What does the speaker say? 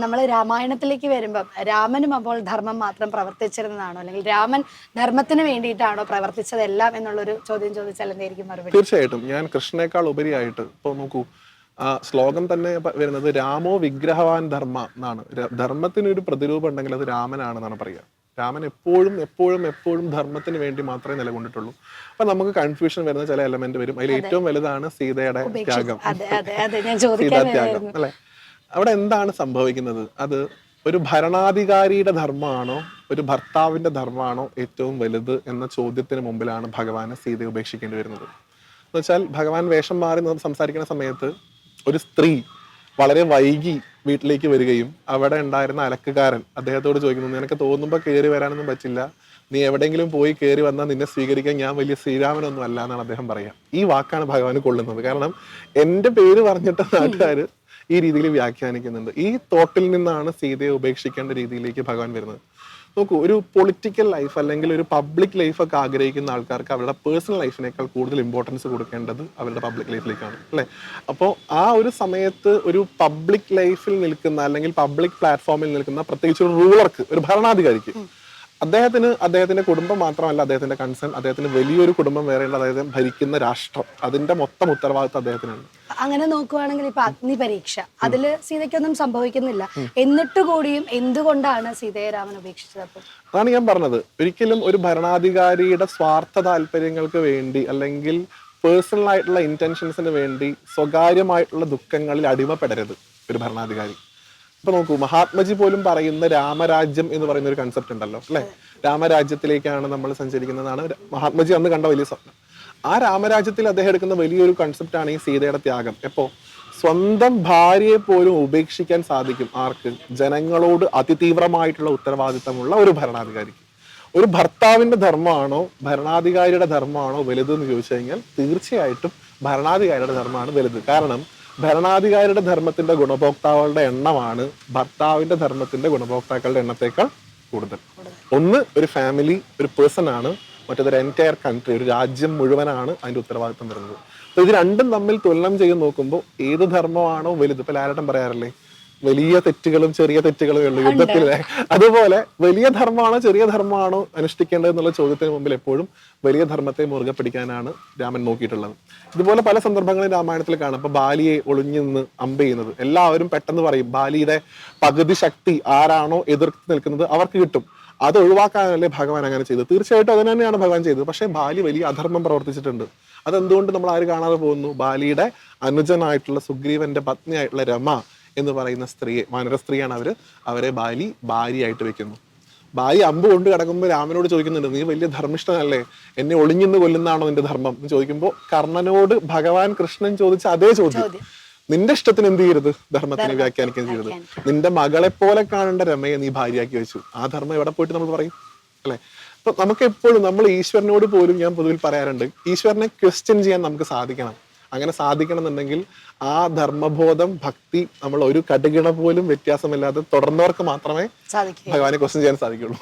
നമ്മൾ രാമായണത്തിലേക്ക് വരുമ്പം രാമനും അപ്പോൾ ധർമ്മം മാത്രം പ്രവർത്തിച്ചിരുന്നതാണോ, അല്ലെങ്കിൽ രാമൻ ധർമ്മത്തിന് വേണ്ടിയിട്ടാണോ പ്രവർത്തിച്ചതെല്ലാം എന്നുള്ളൊരു ചോദ്യം ചോദിച്ചാൽ എന്തായിരിക്കും മറുപടി? തീർച്ചയായിട്ടും ഞാൻ കൃഷ്ണനേക്കാൾ ഉപരിയായിട്ട് ഇപ്പൊ നോക്കൂ, ആ ശ്ലോകം തന്നെ വരുന്നത് രാമോ വിഗ്രഹവാൻ ധർമ്മ എന്നാണ്. ധർമ്മത്തിനൊരു പ്രതിരൂപം ഉണ്ടെങ്കിൽ അത് രാമനാണെന്നാണ് പറയുക. രാമൻ എപ്പോഴും എപ്പോഴും എപ്പോഴും ധർമ്മത്തിന് വേണ്ടി മാത്രമേ നിലകൊണ്ടിട്ടുള്ളൂ. അപ്പൊ നമുക്ക് കൺഫ്യൂഷൻ വരുന്ന ചില എലമെന്റ് വരും. അതിൽ ഏറ്റവും വലുതാണ് സീതയുടെ ത്യാഗം, സീതാത്യാഗം അല്ലെ. അവിടെ എന്താണ് സംഭവിക്കുന്നത്? അത് ഒരു ഭരണാധികാരിയുടെ ധർമ്മമാണോ ഒരു ഭർത്താവിന്റെ ധർമ്മമാണോ ഏറ്റവും വലുത് എന്ന ചോദ്യത്തിന് മുമ്പിലാണ് ഭഗവാന് സീതയെ ഉപേക്ഷിക്കേണ്ടി വരുന്നത്. എന്ന് വെച്ചാൽ ഭഗവാൻ വേഷം മാറി സംസാരിക്കുന്ന സമയത്ത് ഒരു സ്ത്രീ വളരെ വൈകി വീട്ടിലേക്ക് വരികയും അവിടെ ഉണ്ടായിരുന്ന അലക്കുകാരൻ അദ്ദേഹത്തോട് ചോദിക്കുന്നു, നിനക്ക് തോന്നുമ്പോൾ കയറി വരാനൊന്നും പറ്റില്ല, നീ എവിടെയെങ്കിലും പോയി കയറി വന്നാൽ നിന്നെ സ്വീകരിക്കാൻ ഞാൻ വലിയ ശ്രീരാമനൊന്നും അല്ല എന്നാണ് അദ്ദേഹം പറയുക. ഈ വാക്കാണ് ഭഗവാന് കൊള്ളുന്നത്. കാരണം എൻ്റെ പേര് പറഞ്ഞിട്ട് നാട്ടുകാർ ഈ രീതിയിൽ വ്യാഖ്യാനിക്കുന്നുണ്ട്. ഈ തോട്ടിൽ നിന്നാണ് സീതയെ ഉപേക്ഷിക്കേണ്ട രീതിയിലേക്ക് ഭഗവാൻ വരുന്നത്. നോക്കൂ, ഒരു പൊളിറ്റിക്കൽ ലൈഫ് അല്ലെങ്കിൽ ഒരു പബ്ലിക് ലൈഫൊക്കെ ആഗ്രഹിക്കുന്ന ആൾക്കാർക്ക് അവരുടെ പേഴ്സണൽ ലൈഫിനേക്കാൾ കൂടുതൽ ഇമ്പോർട്ടൻസ് കൊടുക്കേണ്ടത് അവരുടെ പബ്ലിക് ലൈഫിലേക്കാണ് അല്ലേ. അപ്പോൾ ആ ഒരു സമയത്ത് ഒരു പബ്ലിക് ലൈഫിൽ നിൽക്കുന്ന അല്ലെങ്കിൽ പബ്ലിക് പ്ലാറ്റ്ഫോമിൽ നിൽക്കുന്ന പ്രത്യേകിച്ച് ഒരു റൂളർക്ക്, ഒരു ഭരണാധികാരിക്ക്, അദ്ദേഹത്തിന്റെ കുടുംബം മാത്രമല്ല അദ്ദേഹത്തിന്റെ കൺസേൺ, അദ്ദേഹത്തിന് വലിയൊരു കുടുംബം വേറെയുണ്ട്, അദ്ദേഹം ഭരിക്കുന്ന രാഷ്ട്രം, അതിന്റെ മൊത്തം ഉത്തരവാദിത്വം അദ്ദേഹത്തിനാണ്. അങ്ങനെ നോക്കുവാണെങ്കിൽ ഇപ്പൊ അഗ്നി പരീക്ഷ, അതില് സീതയ്ക്കൊന്നും സംഭവിക്കുന്നില്ല, എന്നിട്ട് കൂടിയും എന്തുകൊണ്ടാണ് സീതയെ രാമൻ ഉപേക്ഷിച്ചത്? അപ്പോൾ അതാണ് ഞാൻ പറഞ്ഞത്, ഒരിക്കലും ഒരു ഭരണാധികാരിയുടെ സ്വാർത്ഥ താല്പര്യങ്ങൾക്ക് വേണ്ടി അല്ലെങ്കിൽ പേഴ്സണൽ ആയിട്ടുള്ള ഇന്റൻഷൻസിന് വേണ്ടി സ്വകാര്യമായിട്ടുള്ള ദുഃഖങ്ങളിൽ അടിമപ്പെടരുത് ഒരു ഭരണാധികാരി. ഇപ്പൊ നോക്കൂ, മഹാത്മജി പോലും പറയുന്ന രാമരാജ്യം എന്ന് പറയുന്ന ഒരു കൺസെപ്റ്റ് ഉണ്ടല്ലോ അല്ലെ. രാമരാജ്യത്തിലേക്കാണ് നമ്മൾ സഞ്ചരിക്കുന്നതാണ് മഹാത്മജി അന്ന് കണ്ട വലിയ സ്വപ്നം. ആ രാമരാജ്യത്തിൽ അദ്ദേഹം എടുക്കുന്ന വലിയൊരു കൺസെപ്റ്റാണ് ഈ സീതയുടെ ത്യാഗം. എപ്പോ സ്വന്തം ഭാര്യയെ പോലും ഉപേക്ഷിക്കാൻ സാധിക്കും ആർക്ക്? ജനങ്ങളോട് അതിതീവ്രമായിട്ടുള്ള ഉത്തരവാദിത്തമുള്ള ഒരു ഭരണാധികാരിക്ക്. ഒരു ഭർത്താവിന്റെ ധർമ്മമാണോ ഭരണാധികാരിയുടെ ധർമ്മമാണോ വലുതെന്ന് ചോദിച്ചു കഴിഞ്ഞാൽ തീർച്ചയായിട്ടും ഭരണാധികാരിയുടെ ധർമ്മമാണ് വലുത്. കാരണം ഭരണാധികാരിയുടെ ധർമ്മത്തിന്റെ ഗുണഭോക്താക്കളുടെ എണ്ണമാണ് ഭർത്താവിന്റെ ധർമ്മത്തിന്റെ ഗുണഭോക്താക്കളുടെ എണ്ണത്തേക്കാൾ കൂടുതൽ. ഒന്ന് ഒരു ഫാമിലി, ഒരു പേഴ്സൺ ആണ്, മറ്റേതൊരു എൻറ്റയർ കൺട്രി, ഒരു രാജ്യം മുഴുവനാണ് അതിന്റെ ഉത്തരവാദിത്വം വരുന്നത്. അപ്പൊ ഇത് രണ്ടും തമ്മിൽ തുലനം ചെയ്ത് നോക്കുമ്പോൾ ഏത് ധർമ്മമാണോ വലുത്? ഇപ്പൊ ലാലേട്ടൻ പറയാറില്ലേ, വലിയ തെറ്റുകളും ചെറിയ തെറ്റുകളും ഉള്ളു യുദ്ധത്തിലെ, അതുപോലെ വലിയ ധർമ്മമാണോ ചെറിയ ധർമ്മമാണോ അനുഷ്ഠിക്കേണ്ടത് എന്നുള്ള ചോദ്യത്തിന് മുമ്പിൽ എപ്പോഴും വലിയ ധർമ്മത്തെ മുറുകെ പിടിക്കാനാണ് രാമൻ നോക്കിയിട്ടുള്ളത്. ഇതുപോലെ പല സന്ദർഭങ്ങളും രാമായണത്തിൽ കാണാം. ഇപ്പൊ ബാലിയെ ഒളിഞ്ഞു നിന്ന് അമ്പ് ചെയ്യുന്നത് എല്ലാവരും പെട്ടെന്ന് പറയും ബാലിയുടെ പകുതി ശക്തി ആരാണോ എതിർത്ത് നിൽക്കുന്നത് അവർക്ക് കിട്ടും. അത് ഒഴിവാക്കാനല്ലേ ഭഗവാൻ അങ്ങനെ ചെയ്തത്? തീർച്ചയായിട്ടും അത് തന്നെയാണ് ഭഗവാൻ ചെയ്തത്. പക്ഷെ ബാലി വലിയ അധർമ്മം പ്രവർത്തിച്ചിട്ടുണ്ട്. അതെന്തുകൊണ്ട് നമ്മൾ ആര് കാണാതെ പോകുന്നു? ബാലിയുടെ അനുജനായിട്ടുള്ള സുഗ്രീവന്റെ പത്നിയായിട്ടുള്ള രമ എന്ന് പറയുന്ന സ്ത്രീയെ, വാനര സ്ത്രീയാണ് അവരെ ബാലി ഭാര്യയായിട്ട് വെക്കുന്നു. ഭാര്യ അമ്പ് കൊണ്ട് കിടക്കുമ്പോൾ രാമനോട് ചോദിക്കുന്നുണ്ട്, നീ വലിയ ധർമ്മിഷ്ഠനല്ലേ, എന്നെ ഒളിഞ്ഞിന്ന് കൊല്ലുന്നതാണോ നിന്റെ ധർമ്മം എന്ന് ചോദിക്കുമ്പോൾ കർണനോട് ഭഗവാൻ കൃഷ്ണൻ ചോദിച്ച അതേ ചോദ്യം, നിന്റെ ഇഷ്ടത്തിന് എന്ത് ചെയ്യരുത്? ധർമ്മത്തിനെ വ്യാഖ്യാനിക്കുകയും ചെയ്യരുത്. നിന്റെ മകളെ പോലെ കാണേണ്ട രമയെ നീ ഭാര്യയാക്കി വെച്ചു. ആ ധർമ്മം എവിടെ പോയിട്ട് നമ്മൾ പറയും അല്ലെ. അപ്പൊ നമുക്ക് എപ്പോഴും നമ്മൾ ഈശ്വരനോട് പോലും ഞാൻ പൊതുവിൽ പറയാറുണ്ട്, ഈശ്വരനെ ക്വസ്റ്റ്യൻ ചെയ്യാൻ നമുക്ക് സാധിക്കണം. അങ്ങനെ സാധിക്കണം എന്നുണ്ടെങ്കിൽ ആ ധർമ്മബോധം, ഭക്തി നമ്മൾ ഒരു കടുകിണ പോലും വ്യത്യാസമില്ലാതെ തുടർന്നവർക്ക് മാത്രമേ ഭഗവാനെ ക്വസ്റ്റ്യൻ ചെയ്യാൻ സാധിക്കുള്ളൂ.